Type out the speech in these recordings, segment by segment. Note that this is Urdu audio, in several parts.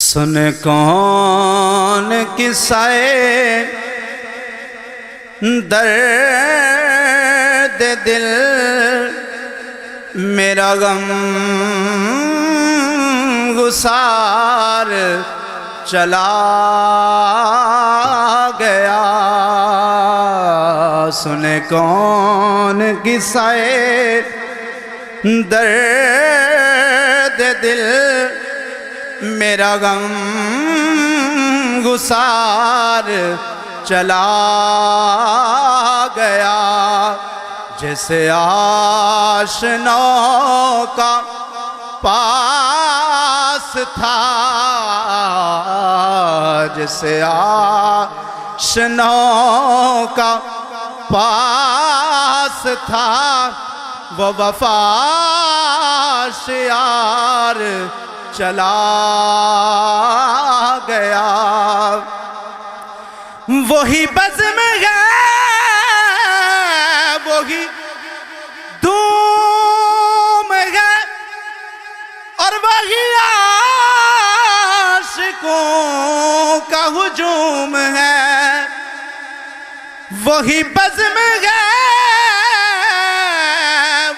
سن کون قصہ درد دل میرا غم گسار چلا گیا. سن کون قصہ درد دل میرا غم گسار چلا گیا. جیسے آشناؤں کا پاس تھا، جیسے آشناؤں کا پاس تھا، وہ وفا شیار چلا گیا. وہی بزم ہے، وہی دھوم ہے، اور وہی عاشقوں کا ہجوم ہے. وہی بزم ہے،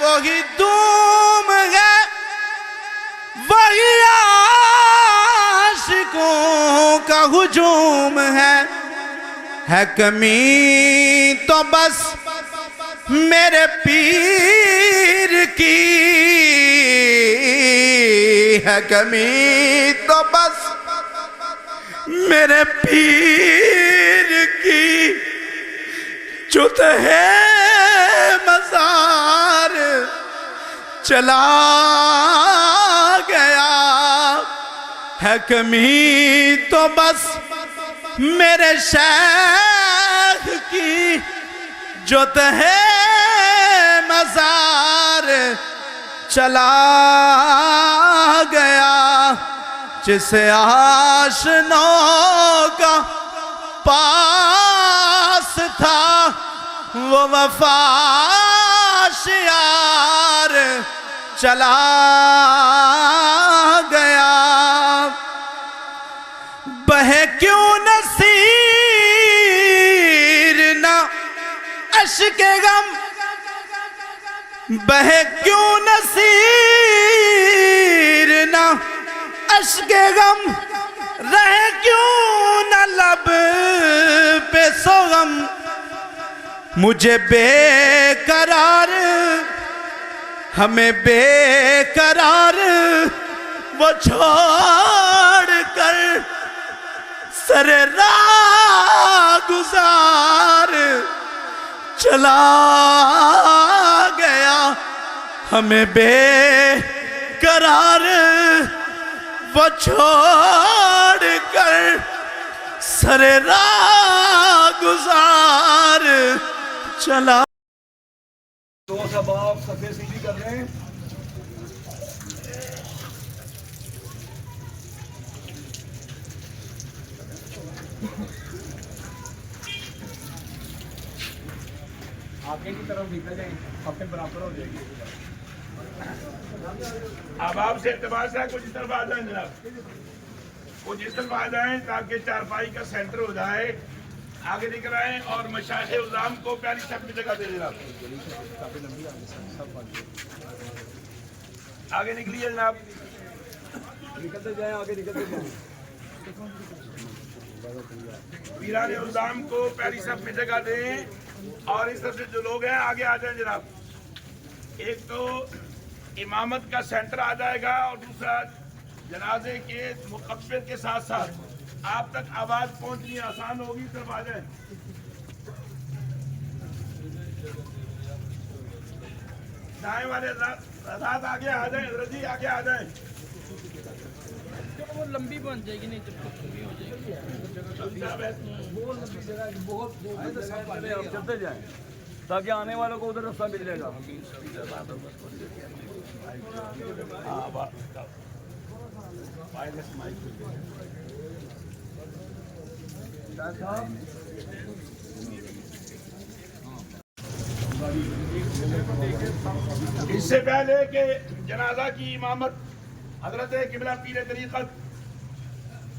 وہی دھوم ہے، وہی عاشقوں کا ہجوم ہے کمی تو بس میرے پیر کی ہے، کمی تو بس میرے پیر کی. چت ہے مزار چلا گیا ہے، کمی تو بس میرے شیخ کی. جو ہے مزار چلا گیا. جسے آشناؤں کا پاس تھا، وہ وفا شیار چلا گیا. بہے کیوں نصیر نہ اشک غم، بہے کیوں نصیر نہ اشک غم، رہے کیوں نہ لب پہ سوغم. مجھے بے قرار، ہمیں بے قرار وہ چھوڑ کر سر راہ گزار چلا گیا. ہمیں بے قرار وہ چھوڑ کر سر راہ گزار چلا. دو صحباب صفحے سیدھی کر لیں. آگے کی طرف نکل جائیں، اپنے برابر ہو جائے گی. اب آپ سے اعتبار سے کچھ اس طرف آ جائیں جناب، کچھ اس طرف آ جائیں تاکہ چارپائی کا سینٹر ہو جائے. آگے نکل آئیں اور مشائخ عظام کو پیاری صف میں جگہ دے جناب. آگے نکلیے جناب، نکلتے جائیں، آگے نکلتے جائیں. پیران عظام کو پیاری صف میں جگہ دیں اور اس طرف سے جو لوگ ہیں آگے آ جائیں جناب. ایک تو امامت کا سینٹر آ جائے گا اور دوسرا جنازے کے مقبر کے ساتھ ساتھ آپ تک آواز پہنچنی آسان ہوگی. طرف آ جائیں. دائیں والے حضرات آگے آ جائیں، حضرت جی آگے آ جائیں. وہ لمبی بن جائے گی، نہیں جب تک لمبی ہو جائے گی. بہت چلتے جائیں تاکہ آنے والوں کو ادھر رستہ مل جائے گا. اس سے پہلے کہ جنازہ کی امامت حضرت قبلہ پیر طریقت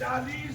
40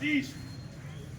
30।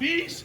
20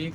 1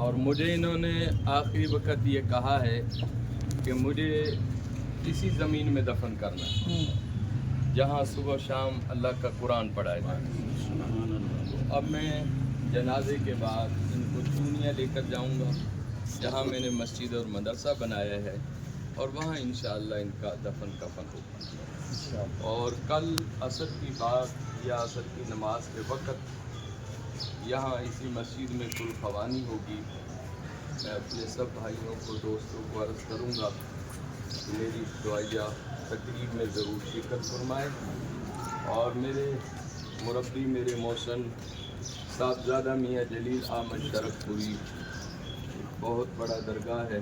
اور مجھے انہوں نے آخری وقت یہ کہا ہے کہ مجھے اسی زمین میں دفن کرنا ہے جہاں صبح شام اللہ کا قرآن پڑھایا جائے. اب میں جنازے کے بعد ان کو چونیاں لے کر جاؤں گا جہاں میں نے مسجد اور مدرسہ بنایا ہے اور وہاں انشاءاللہ ان کا دفن کفن ہوگا. اور کل عصر کی بات یا عصر کی نماز کے وقت یہاں اسی مسجد میں کل خوانی ہوگی. میں اپنے سب بھائیوں کو دوستوں کو عرض کروں گا کہ میری دعائیہ تقریب میں ضرور شرکت فرمائیں. اور میرے مربی میرے موسن صاحبزادہ میاں جلیل احمد شرف پوری بہت بڑا درگاہ ہے.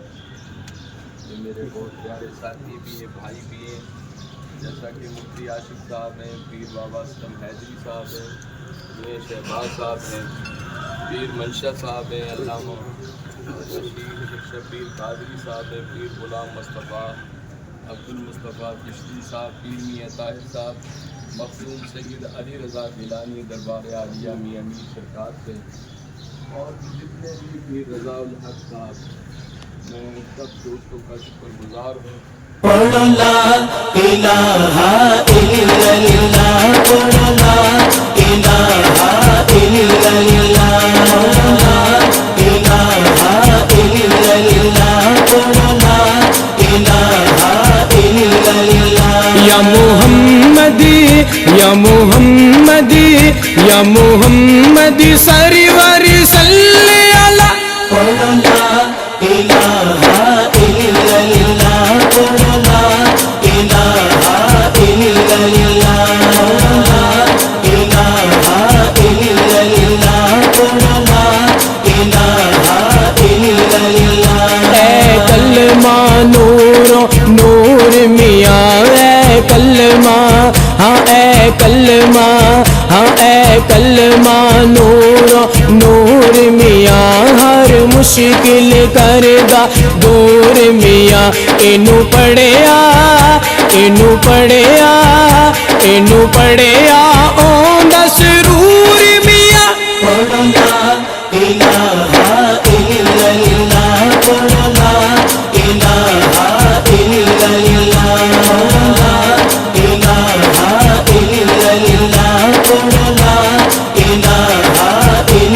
یہ میرے بہت پیارے ساتھی بھی ہیں بھائی بھی ہیں جیسا کہ مفتی عاشق صاحب ہیں, پیر بابا اسلم حیدری صاحب ہیں, میاں شہباز صاحب ہیں, پیر منشا صاحب ہیں, علامہ شبیر قادری صاحب ہیں, پیر غلام مصطفیٰ عبد المصطفیٰ چشتی صاحب, پیر میاں طاہر صاحب, مخدوم سید علی رضا گیلانی دربار عالیہ میاں میر سرکار سے, اور جتنے بھی پیر رضا الحق صاحب. میں سب دوستوں کا شکر گزار ہوں. پڑھو لا الہ الا اللہ, پڑھو لا الہ الا اللہ, پڑھو لا الہ الا اللہ, پڑھو لا الہ الا اللہ. یا محمدی یا محمدی یا محمدی سرور صلی علی. پڑھو لا الہ الا اللہ, پڑھو لا الہ الا اللہ, پڑھو لا الہ الا اللہ, پڑھو لا الہ الا اللہ. اے کلمہ نور نور میاں, اے کلمہ ہاں اے کلمہ ہاں اے کلمہ نور نور میاں, ہر مشکل کردہ دور میاں. اینو پڑھیا اینو پڑھیا اینو پڑھیا اوندا سرور میاں. پڑھو لا الہ الا اللہ, پڑھو لا الہ الا اللہ, پڑھو لا الہ الا اللہ, پڑھو لا الہ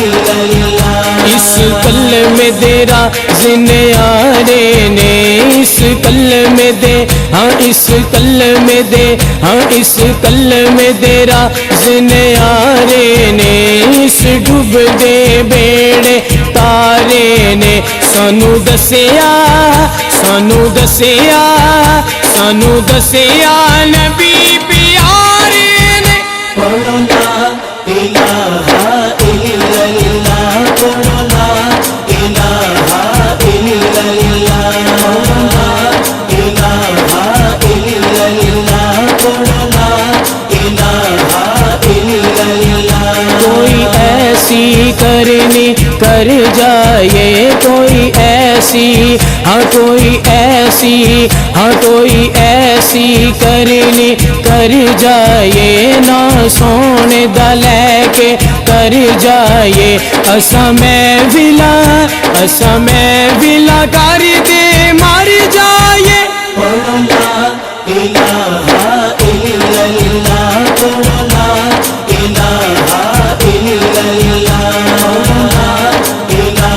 الا اللہ. اس کلمے دے رازنیارے نے, اس کلمے دے ہاں اس کلمے دے ہاں اس کلمے دے رازنیارے نے, اس ڈوب دے بیڑے تارے نے. سانو دسیا سانو دسیا سانو دسیا نبی پیارے نے. پڑھو لا الہ الا اللہ, پڑھو لا الہ الا اللہ, پڑھو لا الہ الا اللہ, پڑھو لا الہ الا اللہ. کوئی ایسی کرنی کر جائے, کوئی ایسی ہاں کوئی ایسی ہاں کوئی ایسی کرنی کر جائے, نہ سونے دا لے کے کر جائے. اسا میں ولا کر دے مر جائے. پڑھو لا الہ الا اللہ, پڑھو لا الہ الا اللہ, پڑھو لا الہ الا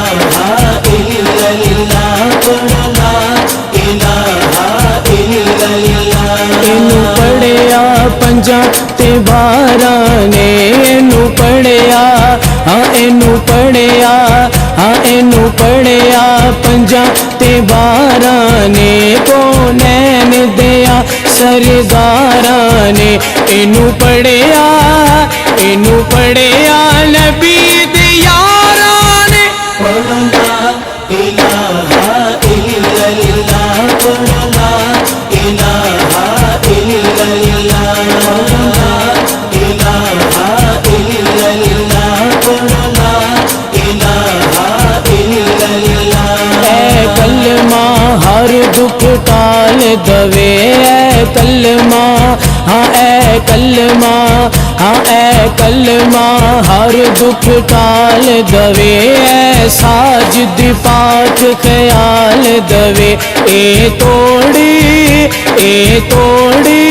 اللہ, پڑھو لا الہ الا اللہ. اینو پڑھیا پنجاں تے باراں نے, اینو پڑھیا ہاں اینو پڑھیا ہاں اینو پڑھیا پنجاں تے باراں نے, کونین دیا سرداراں نے. اینو پڑھیا نبی دے یاراں نے. پڑھو لا الہ الا اللہ, پڑھو لا الہ الا اللہ, پڑھو لا الہ الا اللہ, پڑھو لا الہ الا اللہ. اے کلمہ ہر دکھ ٹال دوے, اے کلمہ ہاں اے کلمہ ہاں اے کلمہ کلمہ ہر دکھ ٹال دوے، اے ساجد پاک خیال دوے، اے توڑی اے توڑی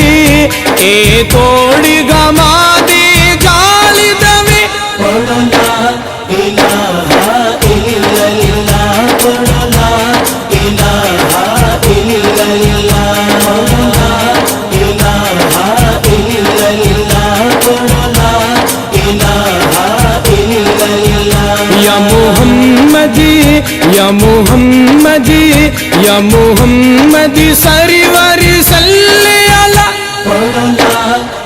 اے توڑی گما دی جال دوے، پڑھو لا الہ الا اللہ، پڑھو لا الہ الا اللہ، پڑھو لا الہ الا اللہ، پڑھو لا الہ الا اللہ۔ یا محمدی یا محمدی یا محمدی سرور صلی اللہ، پڑھو لا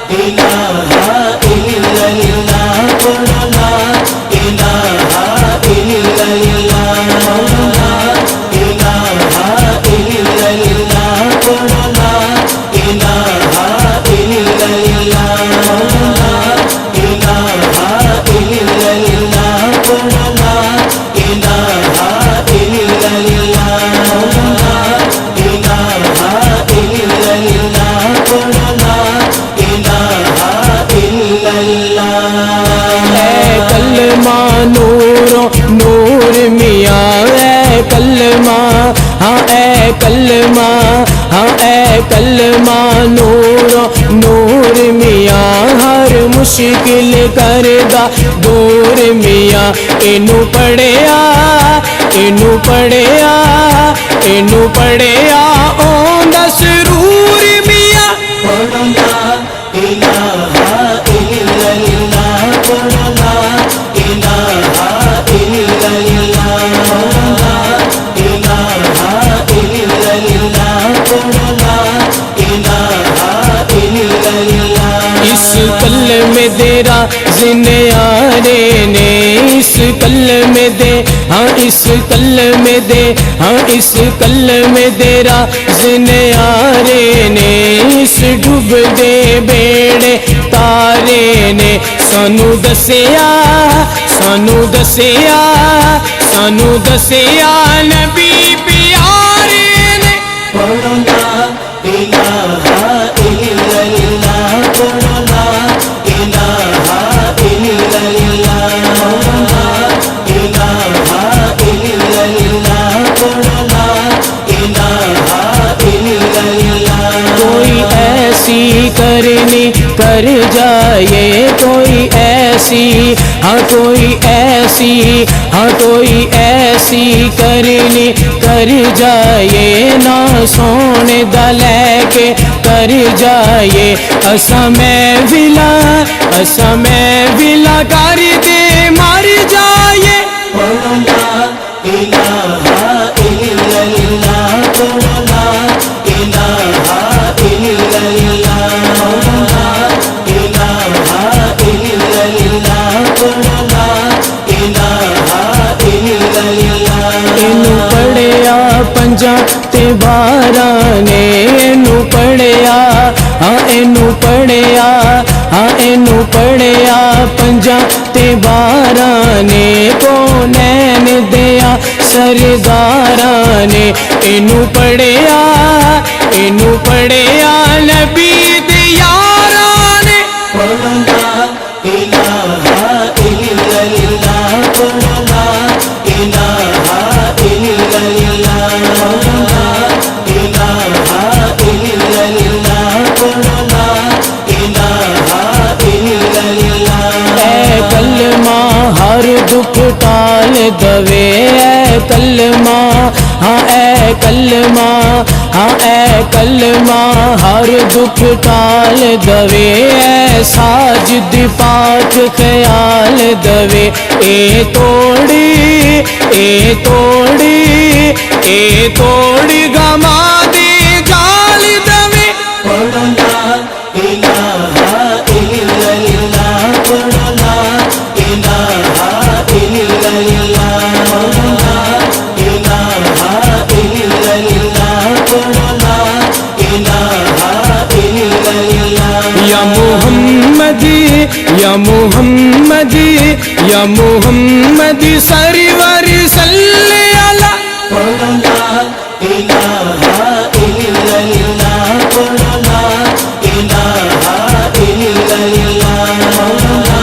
الہ الا اللہ، پڑھو لا الہ الا اللہ، پڑھو لا الہ الا اللہ، پڑھو لا الہ الا اللہ، پڑھو لا الہ الا اللہ، پڑھو لا الہ الا اللہ، پڑھو لا الہ الا اللہ، پڑھو لا الہ الا اللہ۔ اے کلمہ نور نور میاں، اے کلمہ ہاں اے کلمہ ہاں اے کلمہ نور نور میاں، ہر مشکل کردہ دور میاں، اینو پڑھیا اینو پڑھیا اینو پڑھیا اوندا سرور میاں، پڑھو لا الہ الا اللہ، پڑھو لا الہ الا اللہ، پڑھو لا الہ الا اللہ، پڑھو لا الہ الا اللہ۔ اس کلمے دے رازنیارے نے، اس کلمے دے ہاں اس کلمے دے ہاں اس کلمے دے رازنیارے نے، اس ڈوب دے بیڑے تارے نے، سانو دسیا سانو دسیا سانو دسیا نبی پیارے نے، پڑھو لا الہ الا اللہ، پڑھو لا الہ الا اللہ، پڑھو لا الہ الا اللہ، پڑھو لا الہ الا اللہ۔ کوئی ایسی کرنی کر جائے، کوئی ایسی ہاں کوئی ایسی ہاں کوئی ایسی کرنی کر جائے، نہ سونے دا لے کے کر جائے، اساں میں ولا کر دے مر جائے، پڑھو لا الہ الا اللہ، پڑھو لا الہ الا اللہ، پڑھو لا الہ الا اللہ، پڑھو لا الہ الا اللہ۔ اینو پڑھیا پنجاں تے باراں نے، اینو پڑھیا ہاں اینو پڑھیا ہاں اینو پڑھیا پنجاں تے باراں نے، کونین دیا سرداراں نے، اینو پڑھیا نبی دے یاراں نے، پڑھو لا الہ الا اللہ، پڑھو لا الہ الا اللہ، پڑھو لا الہ الا اللہ، پڑھو لا الہ الا اللہ۔ اے کلمہ ہر دکھ ٹال دوے، اے کلمہ ہاں اے کلمہ ہاں اے کلمہ ہر دکھ ٹال دوے، اے ساجد پاک خیال دوے، اے توڑی اے توڑی اے توڑی گما دی جال دوے، پڑھو لا الہ الا اللہ، پڑھو لا الہ الا اللہ، پڑھو لا الہ الا اللہ، پڑھو لا الہ الا اللہ۔ یا محمدی یا محمدی یا محمدی سرور صلی اللہ، پڑھو لا الہ الا اللہ، پڑھو لا الہ الا اللہ، پڑھو لا